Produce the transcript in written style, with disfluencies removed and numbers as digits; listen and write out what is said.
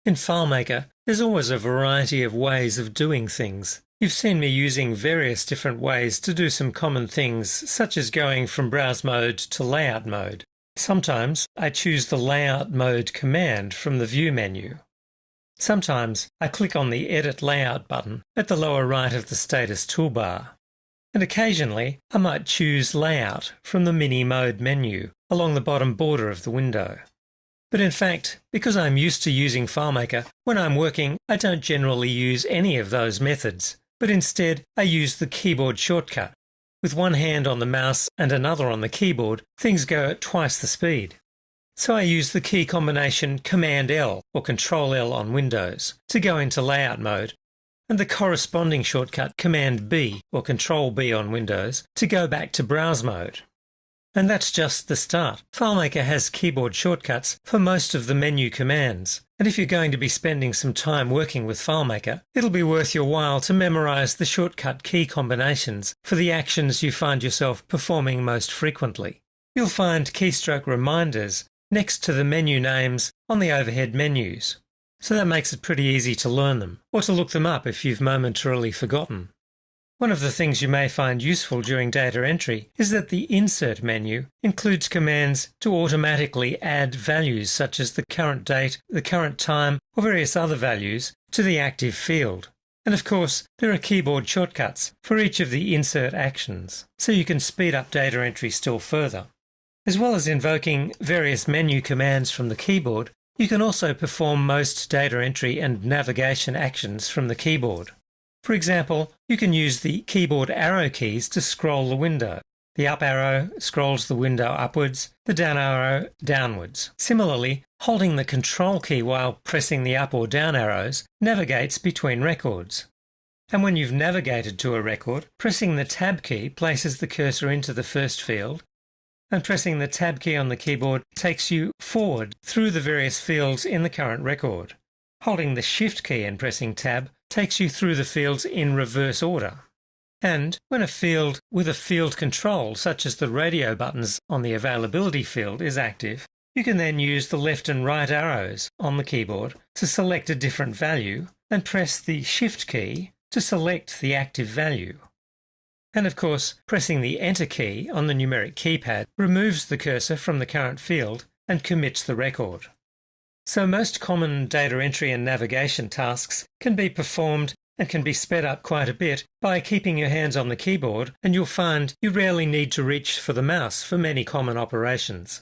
In FileMaker, there's always a variety of ways of doing things. You've seen me using various different ways to do some common things, such as going from Browse mode to Layout mode. Sometimes I choose the Layout mode command from the View menu. Sometimes I click on the Edit Layout button at the lower right of the status toolbar. And occasionally I might choose Layout from the Mini Mode menu along the bottom border of the window. But in fact, because I'm used to using FileMaker, when I'm working I don't generally use any of those methods, but instead I use the keyboard shortcut. With one hand on the mouse and another on the keyboard, things go at twice the speed. So I use the key combination Command-L or Control-L on Windows to go into Layout mode, and the corresponding shortcut Command-B or Control-B on Windows to go back to Browse mode. And that's just the start. FileMaker has keyboard shortcuts for most of the menu commands, and if you're going to be spending some time working with FileMaker, it'll be worth your while to memorize the shortcut key combinations for the actions you find yourself performing most frequently. You'll find keystroke reminders next to the menu names on the overhead menus, so that makes it pretty easy to learn them, or to look them up if you've momentarily forgotten. One of the things you may find useful during data entry is that the Insert menu includes commands to automatically add values such as the current date, the current time, or various other values to the active field. And of course, there are keyboard shortcuts for each of the insert actions, so you can speed up data entry still further. As well as invoking various menu commands from the keyboard, you can also perform most data entry and navigation actions from the keyboard. For example, you can use the keyboard arrow keys to scroll the window. The up arrow scrolls the window upwards, the down arrow downwards. Similarly, holding the Control key while pressing the up or down arrows navigates between records. And when you've navigated to a record, pressing the Tab key places the cursor into the first field, and pressing the Tab key on the keyboard takes you forward through the various fields in the current record. Holding the Shift key and pressing Tab takes you through the fields in reverse order. And when a field with a field control, such as the radio buttons on the Availability field, is active, you can then use the left and right arrows on the keyboard to select a different value and press the Shift key to select the active value. And of course, pressing the Enter key on the numeric keypad removes the cursor from the current field and commits the record. So most common data entry and navigation tasks can be performed and can be sped up quite a bit by keeping your hands on the keyboard, and you'll find you rarely need to reach for the mouse for many common operations.